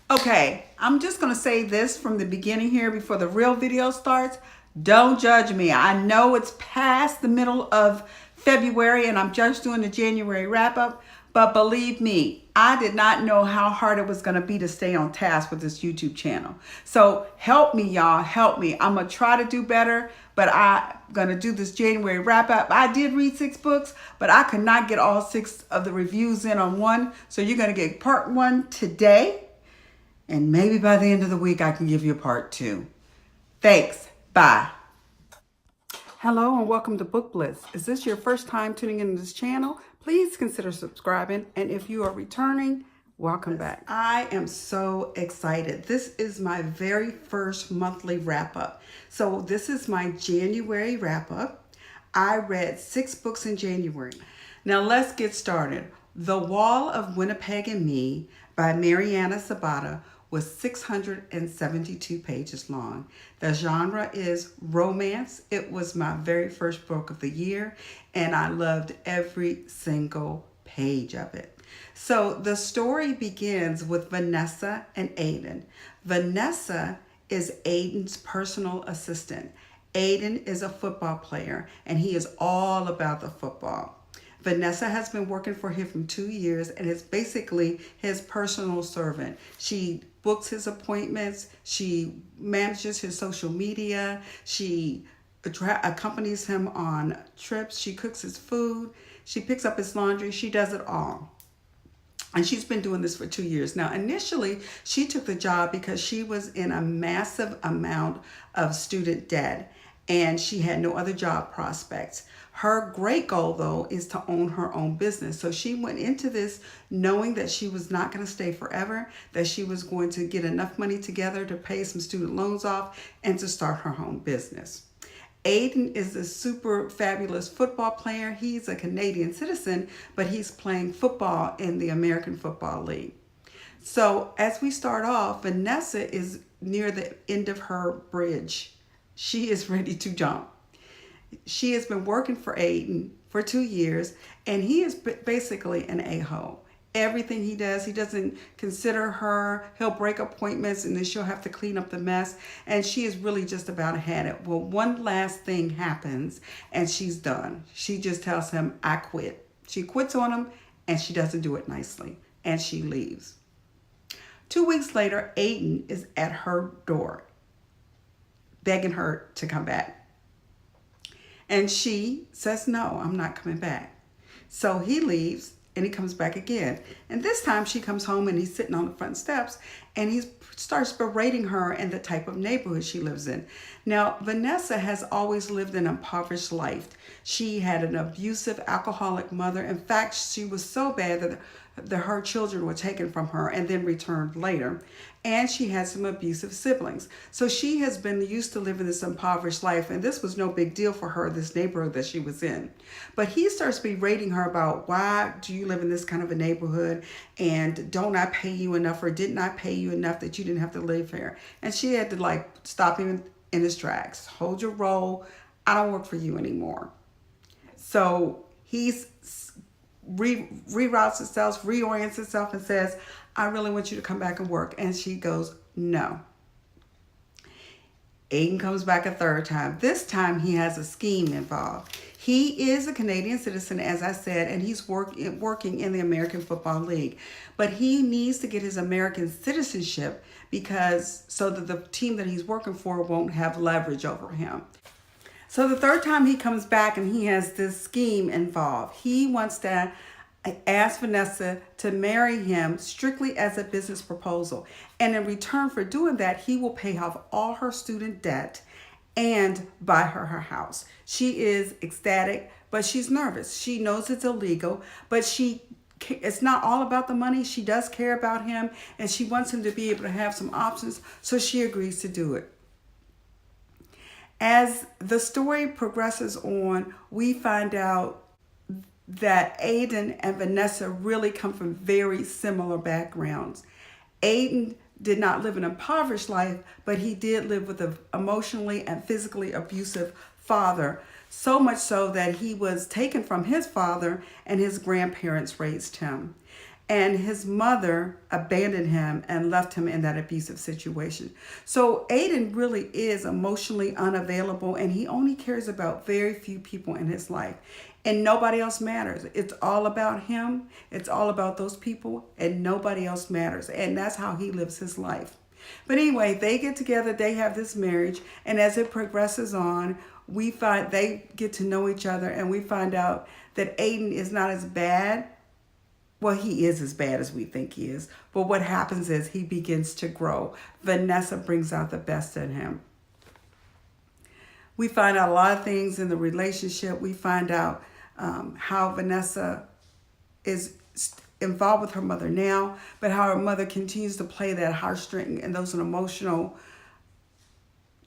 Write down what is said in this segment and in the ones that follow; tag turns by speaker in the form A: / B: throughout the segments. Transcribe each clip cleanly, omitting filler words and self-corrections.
A: Okay, I'm just going to say this from the beginning here before the real video starts. Don't judge me. I know it's past the middle of February and I'm just doing the January wrap up, but believe me, I did not know how hard it was going to be to stay on task with this YouTube channel. So help me, y'all. Help me. I'm going to try to do better, but I'm going to do this January wrap up. I did read 6 books, but I could not get all 6 of the reviews in on one. So you're going to get part 1 today. And maybe by the end of the week, I can give you a part 2. Thanks. Bye. Hello and welcome to Book Bliss. Is this your first time tuning into this channel? Please consider subscribing. And if you are returning, welcome back. I am so excited. This is my very first monthly wrap up. So this is my January wrap up. I read 6 books in January. Now let's get started. The Wall of Winnipeg and Me by Mariana Sabata was 672 pages long. The genre is romance. It was my very first book of the year, and I loved every single page of it. So the story begins with Vanessa and Aiden. Vanessa is Aiden's personal assistant. Aiden is a football player, and he is all about the football. Vanessa has been working for him for 2 years and is basically his personal servant. She books his appointments. She manages his social media. She accompanies him on trips. She cooks his food. She picks up his laundry. She does it all. And she's been doing this for 2 years. Now, initially, she took the job because she was in a massive amount of student debt and she had no other job prospects. Her great goal, though, is to own her own business. So she went into this knowing that she was not going to stay forever, that she was going to get enough money together to pay some student loans off and to start her own business. Aiden is a super fabulous football player. He's a Canadian citizen, but he's playing football in the American Football League. So as we start off, Vanessa is near the end of her bridge. She is ready to jump. She has been working for Aiden for 2 years, and he is basically an a-hole. Everything he does, he doesn't consider her. He'll break appointments, and then she'll have to clean up the mess, and she is really just about had it. Well, one last thing happens, and she's done. She just tells him, I quit. She quits on him, and she doesn't do it nicely, and she leaves. 2 weeks later, Aiden is at her door, begging her to come back. And she says, no, I'm not coming back. So he leaves and he comes back again. And this time she comes home and he's sitting on the front steps and he starts berating her and the type of neighborhood she lives in. Now, Vanessa has always lived an impoverished life. She had an abusive alcoholic mother. In fact, she was so bad that her children were taken from her and then returned later. And she had some abusive siblings. So she has been used to living this impoverished life, and this was no big deal for her, this neighborhood that she was in. But he starts berating her about, why do you live in this kind of a neighborhood, and don't I pay you enough, or didn't I pay you enough that you didn't have to live here? And she had to stop him in his tracks. Hold your roll. I don't work for you anymore. So he's reroutes itself, reorients itself, and says, I really want you to come back and work. And she goes, no. Aiden comes back a third time. This time he has a scheme involved. He is a Canadian citizen, as I said, and he's working in the American Football League. But he needs to get his American citizenship so that the team that he's working for won't have leverage over him. So the third time he comes back and he has this scheme involved. He wants to ask Vanessa to marry him strictly as a business proposal. And in return for doing that, he will pay off all her student debt and buy her house. She is ecstatic, but she's nervous. She knows it's illegal, but it's not all about the money. She does care about him, and she wants him to be able to have some options, so she agrees to do it. As the story progresses on, we find out that Aiden and Vanessa really come from very similar backgrounds. Aiden did not live an impoverished life, but he did live with an emotionally and physically abusive father, so much so that he was taken from his father and his grandparents raised him. And his mother abandoned him and left him in that abusive situation. So Aiden really is emotionally unavailable, and he only cares about very few people in his life. And nobody else matters. It's all about him. It's all about those people, and nobody else matters. And that's how he lives his life. But anyway, they get together, they have this marriage, and as it progresses on, we find they get to know each other, and we find out that Aiden is not as bad. Well, he is as bad as we think he is. But what happens is he begins to grow. Vanessa brings out the best in him. We find out a lot of things in the relationship. We find out how Vanessa is involved with her mother now, but how her mother continues to play that heartstring and those emotional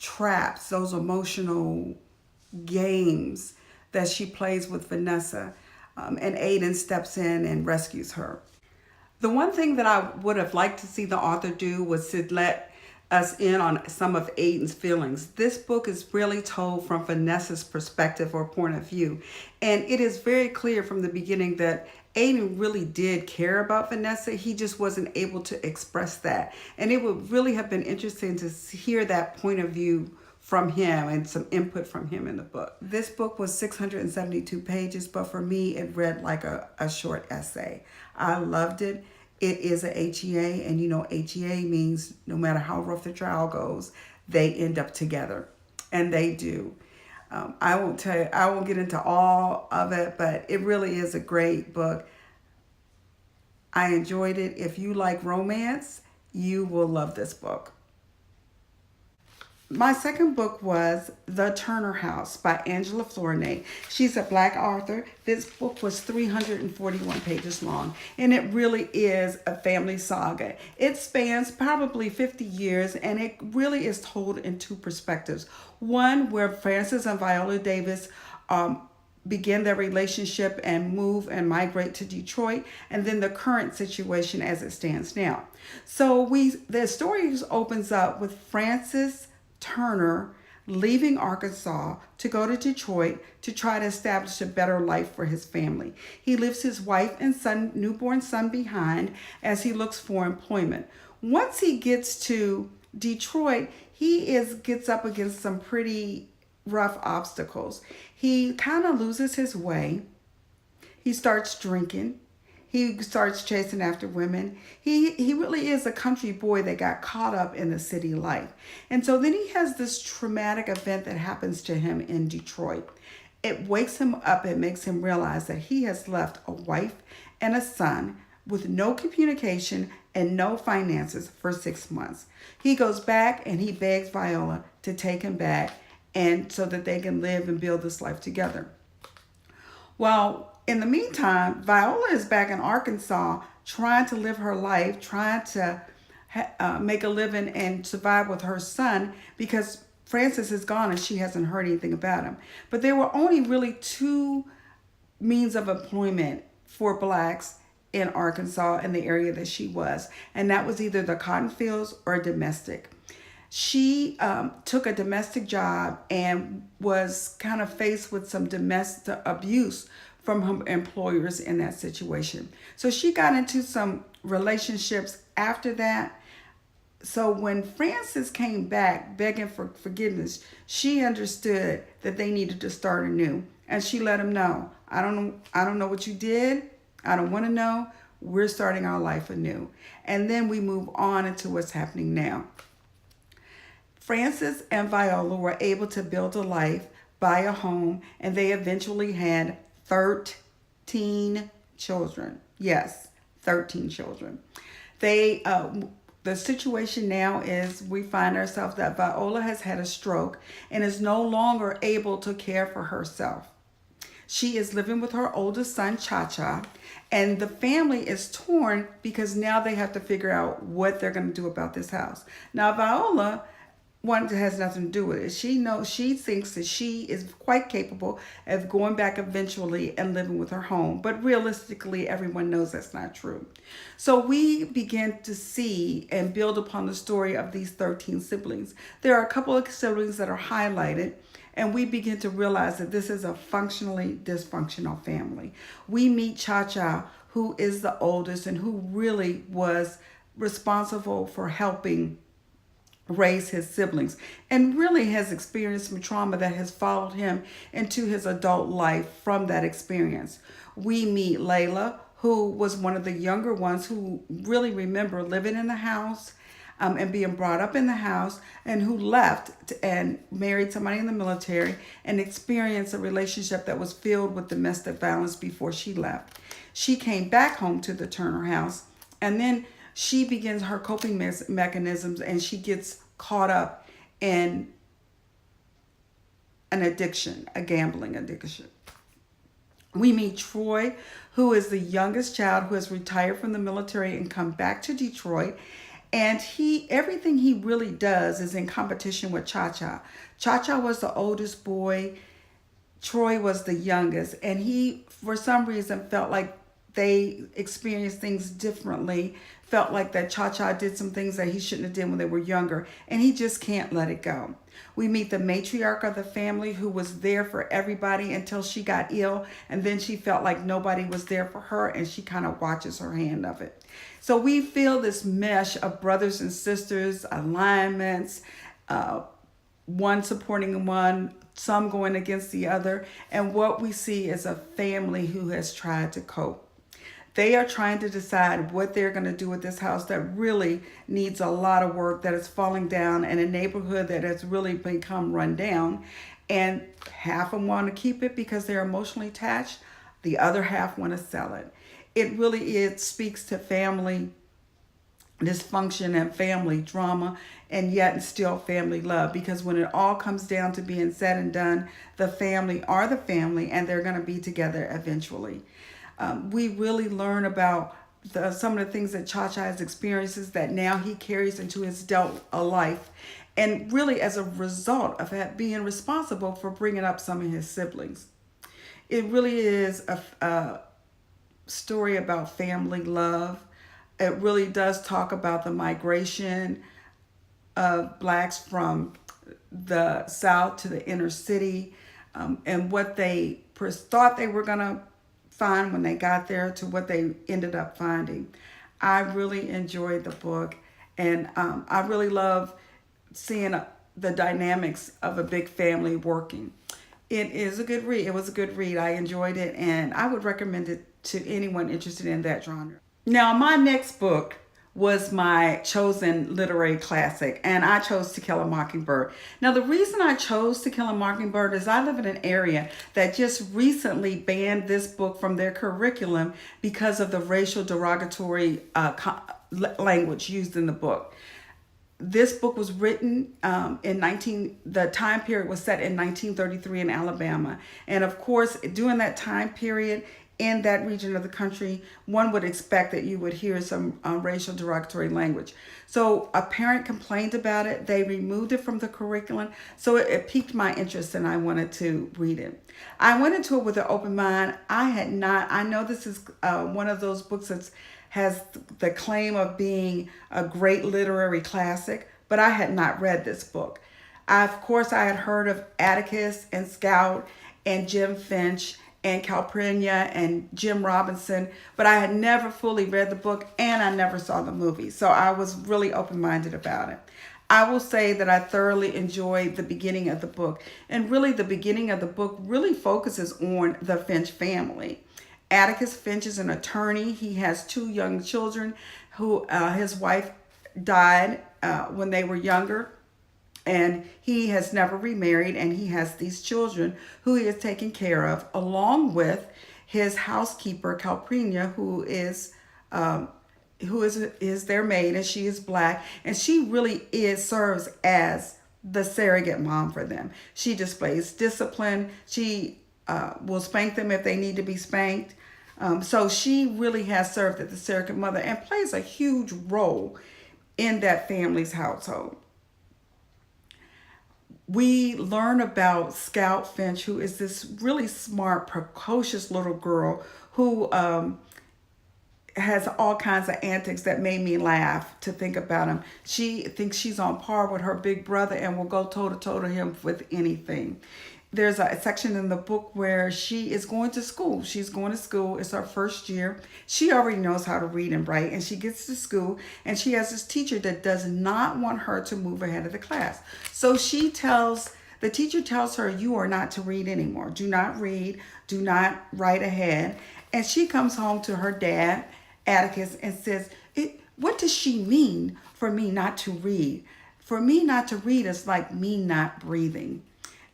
A: traps, those emotional games that she plays with Vanessa. And Aiden steps in and rescues her. The one thing that I would have liked to see the author do was to let us in on some of Aiden's feelings. This book is really told from Vanessa's perspective or point of view. And it is very clear from the beginning that Aiden really did care about Vanessa. He just wasn't able to express that. And it would really have been interesting to hear that point of view from him and some input from him in the book. This book was 672 pages, but for me, it read like a short essay. I loved it. It is a HEA, and you know HEA means no matter how rough the trial goes, they end up together, and they do. I won't get into all of it, but it really is a great book. I enjoyed it. If you like romance, you will love this book. My second book was The Turner House by Angela Flournoy. She's a Black author. This book was 341 pages long, and it really is a family saga. It spans probably 50 years, and it really is told in two perspectives. One, where Francis and Viola Davis begin their relationship and move and migrate to Detroit, and then the current situation as it stands now. So the story opens up with Francis Turner leaving Arkansas to go to Detroit to try to establish a better life for his family. He leaves his wife and newborn son behind as he looks for employment. Once he gets to Detroit, he gets up against some pretty rough obstacles. He kind of loses his way. He starts drinking. He starts chasing after women. He really is a country boy that got caught up in the city life. And so then he has this traumatic event that happens to him in Detroit. It wakes him up and makes him realize that he has left a wife and a son with no communication and no finances for 6 months. He goes back and he begs Viola to take him back, and so that they can live and build this life together. Well, in the meantime, Viola is back in Arkansas trying to live her life, trying to make a living and survive with her son, because Francis is gone and she hasn't heard anything about him. But there were only really two means of employment for Blacks in Arkansas in the area that she was, and that was either the cotton fields or domestic. She took a domestic job and was kind of faced with some domestic abuse from her employers in that situation. So she got into some relationships after that. So when Francis came back begging for forgiveness, she understood that they needed to start anew. And she let him know, I don't know what you did. I don't want to know. We're starting our life anew. And then we move on into what's happening now. Francis and Viola were able to build a life, buy a home, and they eventually had 13 children. Yes, 13 children. The situation now is we find ourselves that Viola has had a stroke and is no longer able to care for herself. She is living with her oldest son, Cha-Cha, and the family is torn because now they have to figure out what they're going to do about this house. Now, Viola has nothing to do with it. She thinks that she is quite capable of going back eventually and living with her home. But realistically, everyone knows that's not true. So we begin to see and build upon the story of these 13 siblings. There are a couple of siblings that are highlighted, And we begin to realize that this is a functionally dysfunctional family. We meet Cha-Cha, who is the oldest and who really was responsible for helping raise his siblings and really has experienced some trauma that has followed him into his adult life from that experience. We meet Layla, who was one of the younger ones who really remember living in the house and being brought up in the house, and who left and married somebody in the military and experienced a relationship that was filled with domestic violence before she left. She came back home to the Turner house, and then she begins her coping mechanisms, and she gets caught up in an addiction, a gambling addiction. We meet Troy, who is the youngest child who has retired from the military and come back to Detroit. And everything he really does is in competition with Cha-Cha. Cha-Cha was the oldest boy. Troy was the youngest. And he, for some reason, felt like they experienced things differently, felt like that Cha-Cha did some things that he shouldn't have done when they were younger, and he just can't let it go. We meet the matriarch of the family, who was there for everybody until she got ill, and then she felt like nobody was there for her, and she kind of watches her hand of it. So we feel this mesh of brothers and sisters, alignments, one supporting one, some going against the other, and what we see is a family who has tried to cope. They are trying to decide what they're going to do with this house that really needs a lot of work, that is falling down in a neighborhood that has really become run down. And half of them want to keep it because they're emotionally attached. The other half want to sell it. It speaks to family dysfunction and family drama, and yet still family love, because when it all comes down to being said and done, the family are the family, and they're going to be together eventually. We really learn about some of the things that Cha-Cha has experiences that now he carries into his adult life, and really as a result of being responsible for bringing up some of his siblings. It really is a story about family love. It really does talk about the migration of blacks from the South to the inner city, and what they thought they were going to find when they got there to what they ended up finding. I really enjoyed the book, and I really love seeing the dynamics of a big family working. It is a good read. It was a good read. I enjoyed it, and I would recommend it to anyone interested in that genre. Now, my next book was my chosen literary classic, and I chose To Kill a Mockingbird. Now, the reason I chose To Kill a Mockingbird is I live in an area that just recently banned this book from their curriculum because of the racial derogatory language used in the book. This book was written the time period was set in 1933 in Alabama. And of course, during that time period, in that region of the country, one would expect that you would hear some racial derogatory language. So a parent complained about it. They removed it from the curriculum. So it piqued my interest, and I wanted to read it. I went into it with an open mind. I know this is one of those books that has the claim of being a great literary classic, but I had not read this book. Of course, I had heard of Atticus and Scout and Jim Finch and Calpurnia and Jim Robinson, but I had never fully read the book, and I never saw the movie. So I was really open-minded about it. I will say that I thoroughly enjoyed the beginning of the book. And really, the beginning of the book really focuses on the Finch family. Atticus Finch is an attorney. He has 2 young children who his wife died when they were younger. And he has never remarried, and he has these children who he is taking care of, along with his housekeeper, Calpurnia, who is their maid, and she is black, and she really serves as the surrogate mom for them. She displays discipline. She will spank them if they need to be spanked. So she really has served as the surrogate mother and plays a huge role in that family's household. We learn about Scout Finch, who is this really smart, precocious little girl who has all kinds of antics that made me laugh to think about him. She thinks she's on par with her big brother and will go toe to toe to him with anything. There's a section in the book where she is going to school. She's going to school. It's her first year. She already knows how to read and write, and she gets to school and she has this teacher that does not want her to move ahead of the class. So the teacher tells her, you are not to read anymore. Do not read. Do not write ahead. And she comes home to her dad, Atticus, and says, what does she mean for me not to read? For me not to read is like me not breathing.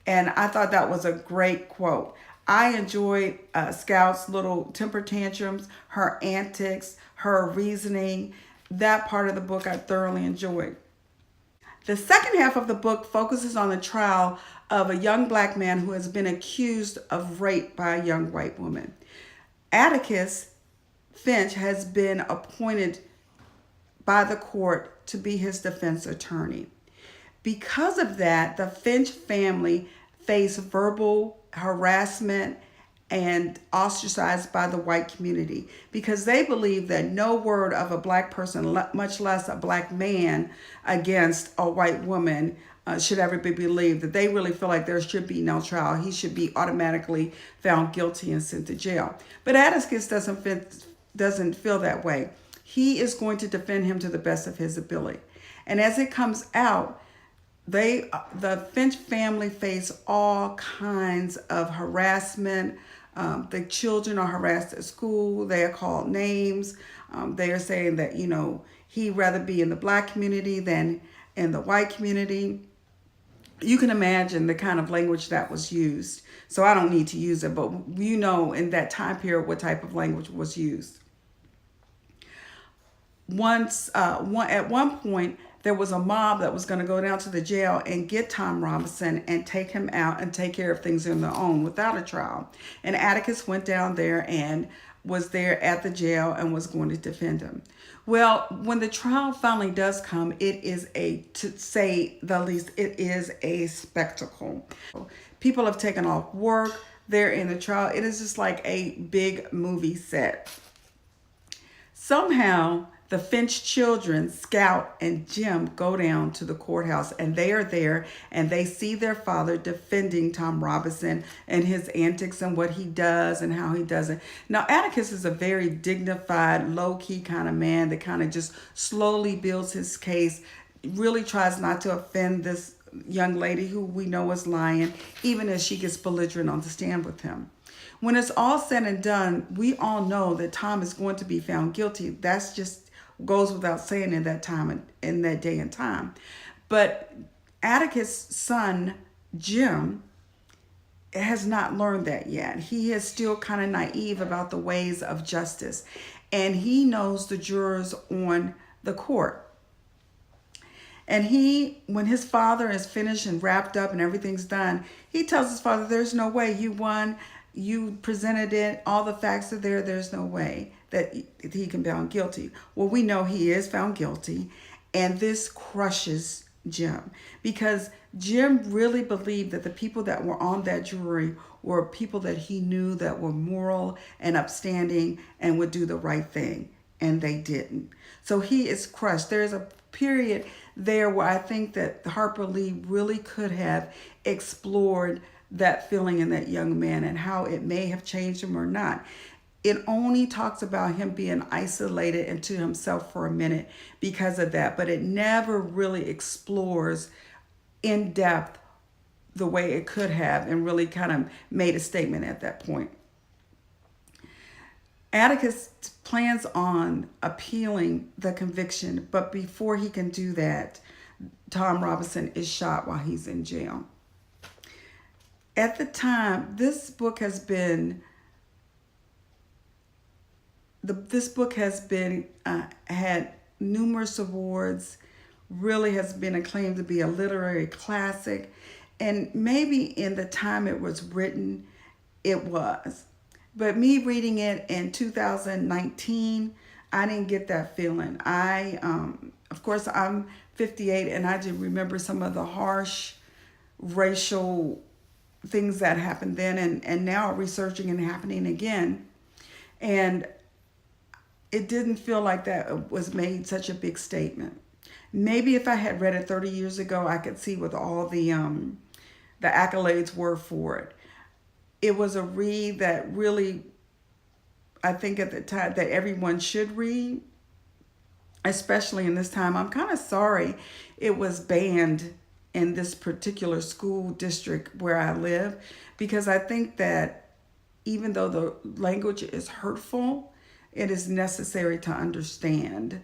A: And I thought that was a great quote. I enjoyed Scout's little temper tantrums, her antics, her reasoning. That part of the book I thoroughly enjoyed. The second half of the book focuses on the trial of a young black man who has been accused of rape by a young white woman. Atticus Finch has been appointed by the court to be his defense attorney. Because of that, the Finch family faced verbal harassment and ostracized by the white community because they believe that no word of a black person, much less a black man, against a white woman should ever be believed. That they really feel like there should be no trial. He should be automatically found guilty and sent to jail. But Atticus doesn't feel that way. He is going to defend him to the best of his ability. And as it comes out, the Finch family face all kinds of harassment. The children are harassed at school. They are called names. They are saying that, he'd rather be in the black community than in the white community. You can imagine the kind of language that was used. So I don't need to use it, but in that time period what type of language was used. At one point, there was a mob that was going to go down to the jail and get Tom Robinson and take him out and take care of things on their own without a trial. And Atticus went down there and was there at the jail and was going to defend him. Well, when the trial finally does come, it is to say the least, it is a spectacle. People have taken off work. They're in the trial. It is just like a big movie set. Somehow, the Finch children, Scout and Jim, go down to the courthouse and they are there and they see their father defending Tom Robinson and his antics and what he does and how he does it. Now, Atticus is a very dignified, low-key kind of man that kind of just slowly builds his case, really tries not to offend this young lady who we know is lying, even as she gets belligerent on the stand with him. When it's all said and done, we all know that Tom is going to be found guilty. That's just goes without saying in that time, in that day and time. But Atticus' son, Jim, has not learned that yet. He is still kind of naive about the ways of justice. And he knows the jurors on the court. And when his father is finished and wrapped up and everything's done, he tells his father, there's no way, you won. You presented it. All the facts are there. There's no way that he can be found guilty. Well, we know he is found guilty. And this crushes Jim because Jim really believed that the people that were on that jury were people that he knew that were moral and upstanding and would do the right thing. And they didn't. So he is crushed. There's a period there where I think that Harper Lee really could have explored that feeling in that young man and how it may have changed him or not. It only talks about him being isolated into himself for a minute because of that, but it never really explores in depth the way it could have and really kind of made a statement at that point. Atticus plans on appealing the conviction, but before he can do that, Tom Robinson is shot while he's in jail. At the time, this book has been had numerous awards, really has been acclaimed to be a literary classic, and maybe in the time it was written, it was. But me reading it in 2019, I didn't get that feeling. Of course, I'm 58, and I just remember some of the harsh racial things that happened then and now researching and happening again. And it didn't feel like that was made such a big statement. Maybe if I had read it 30 years ago, I could see what all the accolades were for it. It was a read that really, I think at the time, that everyone should read, especially in this time. I'm kind of sorry it was banned in this particular school district where I live, because I think that even though the language is hurtful, it is necessary to understand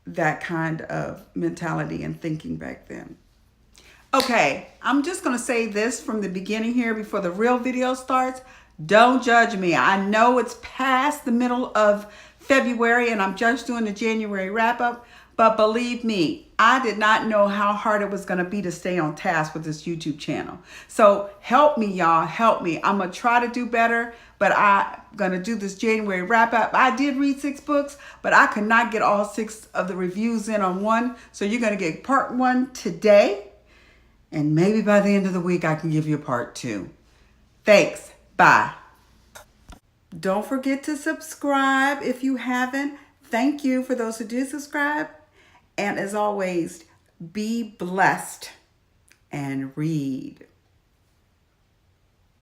A: that kind of mentality and thinking back then. Okay, I'm just going to say this from the beginning here before the real video starts. Don't judge me. I know it's past the middle of February and I'm just doing the January wrap up, but believe me, I did not know how hard it was going to be to stay on task with this YouTube channel. So help me, y'all. Help me. I'm going to try to do better, but I'm going to do this January wrap up. I did read 6 books, but I could not get all 6 of the reviews in on one. So you're going to get part 1 today. And maybe by the end of the week, I can give you a part 2. Thanks. Bye. Don't forget to subscribe if you haven't. Thank you for those who did subscribe. And as always, be blessed and read.